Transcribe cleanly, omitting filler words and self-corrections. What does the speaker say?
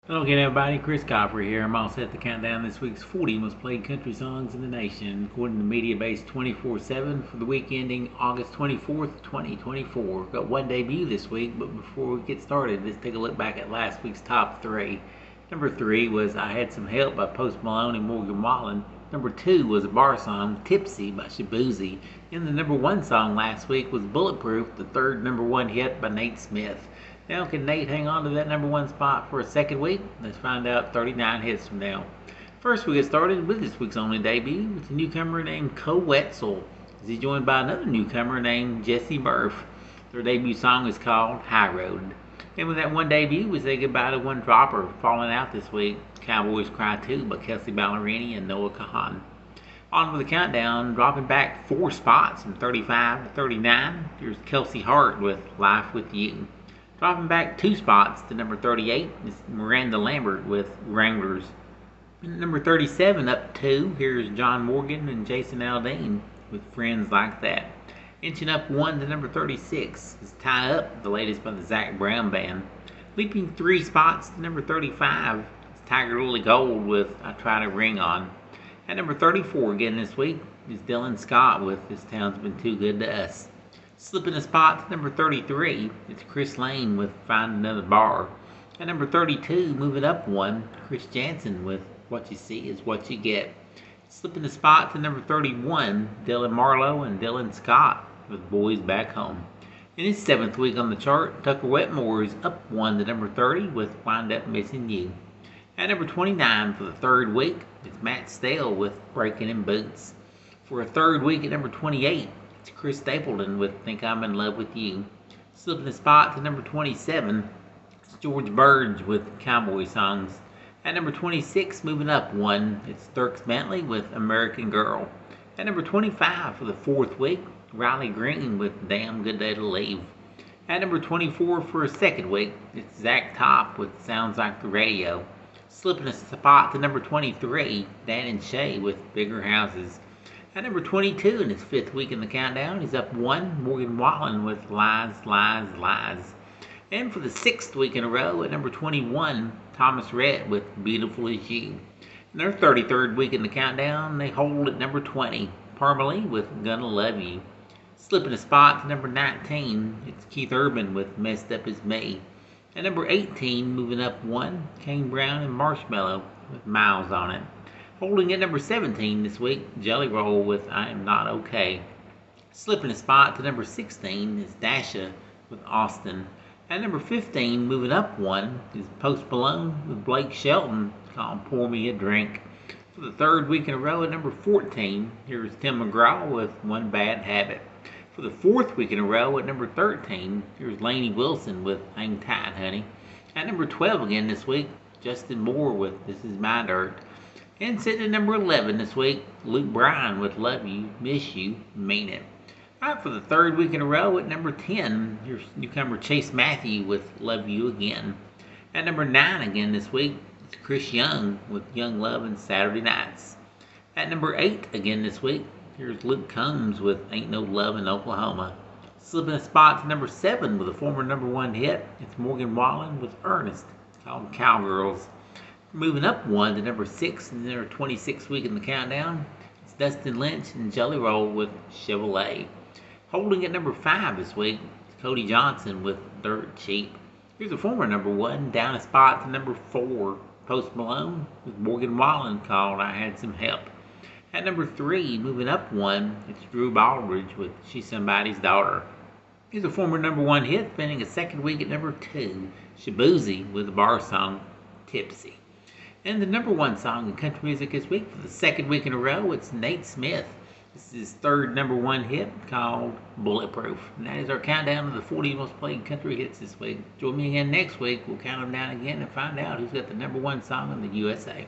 Hello again, everybody. Chris Copper here. I'm all set to count down this week's 40 most played country songs in the nation, according to Mediabase 24/7 for the week ending August 24th, 2024. Got one debut this week, but before we get started, let's take a look back at last week's top three. Number 3 was I Had Some Help by Post Malone and Morgan Wallen. Number 2 was a bar song, Tipsy by Shaboozey. And the number 1 song last week was Bulletproof, the third number 1 hit by Nate Smith. Now, can Nate hang on to that number 1 spot for a second week? Let's find out 39 hits from now. First, we get started with this week's only debut with a newcomer named Koe Wetzel, as he's joined by another newcomer named Jesse Murph. Their debut song is called High Road. And with that one debut, we say goodbye to one dropper falling out this week, Cowboys Cry 2 by Kelsea Ballerini and Noah Kahan. On with the countdown, dropping back 4 spots from 35 to 39. Here's Kelsey Hart with Life With You. Dropping back 2 spots to number 38 is Miranda Lambert with Wranglers. And number 37 up 2, here's John Morgan and Jason Aldean with Friends Like That. Inching up 1 to number 36 is Tie Up, the latest by the Zac Brown Band. Leaping 3 spots to number 35 is Tiger Lily Gold with I Try to Ring On. At number 34 again this week is Dylan Scott with This Town's Been Too Good to Us. Slipping a spot to number 33, it's Chris Lane with Find Another Bar. At number 32, moving up 1, Chris Jansen with What You See Is What You Get. Slipping a spot to number 31, Dylan Marlowe and Dylan Scott with Boys Back Home. In his 7th week on the chart, Tucker Wetmore is up 1 to number 30 with Wind Up Missing You. At number 29 for the 3rd week, it's Matt Stale with Breaking in Boots. For a 3rd week at number 28, it's Chris Stapleton with Think I'm in Love with You. Slipping a spot to number 27, it's George Burge with Cowboy Songs. At number 26, moving up 1, it's Dierks Bentley with American Girl. At number 25 for the 4th week, Riley Green with Damn Good Day to Leave. At number 24 for a 2nd week, it's Zach Top with Sounds Like the Radio. Slipping a spot to number 23, Dan and Shay with Bigger Houses. At number 22 in his 5th week in the countdown, he's up 1, Morgan Wallen with Lies, Lies, Lies. And for the 6th week in a row, at number 21, Thomas Rhett with Beautiful As You. In their 33rd week in the countdown, they hold at number 20, Parmalee with Gonna Love You. Slipping a spot to number 19, it's Keith Urban with Messed Up As Me. At number 18, moving up 1, Kane Brown and Marshmello with Miles on It. Holding at number 17 this week, Jelly Roll with I Am Not Okay. Slipping a spot to number 16 is Dasha with Austin. At number 15, moving up 1, is Post Malone with Blake Shelton called Pour Me a Drink. For the 3rd week in a row at number 14, here's Tim McGraw with One Bad Habit. For the 4th week in a row at number 13, here's Lainey Wilson with Hang Tight Honey. At number 12 again this week, Justin Moore with This Is My Dirt. And sitting at number 11 this week, Luke Bryan with Love You, Miss You, Mean It. Alright, for the 3rd week in a row at number 10, here's newcomer Chase Matthew with Love You Again. At number 9 again this week, it's Chris Young with Young Love and Saturday Nights. At number 8 again this week, here's Luke Combs with Ain't No Love in Oklahoma. Slipping a spot to number 7 with a former number 1 hit, it's Morgan Wallen with Ernest. It's called Cowgirls. Moving up 1 to number 6 in their 26th week in the countdown, it's Dustin Lynch and Jelly Roll with Chevrolet. Holding at number 5 this week, it's Cody Johnson with Dirt Cheap. Here's a former number 1, down a spot to number 4, Post Malone with Morgan Wallen called I Had Some Help. At number 3, moving up 1, it's Drew Baldridge with She's Somebody's Daughter. Here's a former number 1 hit, spending a 2nd week at number 2, Shaboozey with the bar song Tipsy. And the number 1 song in country music this week for the 2nd week in a row, it's Nate Smith. This is his 3rd number 1 hit called Bulletproof. And that is our countdown of the 40 most played country hits this week. Join me again next week. We'll count them down again and find out who's got the number 1 song in the USA.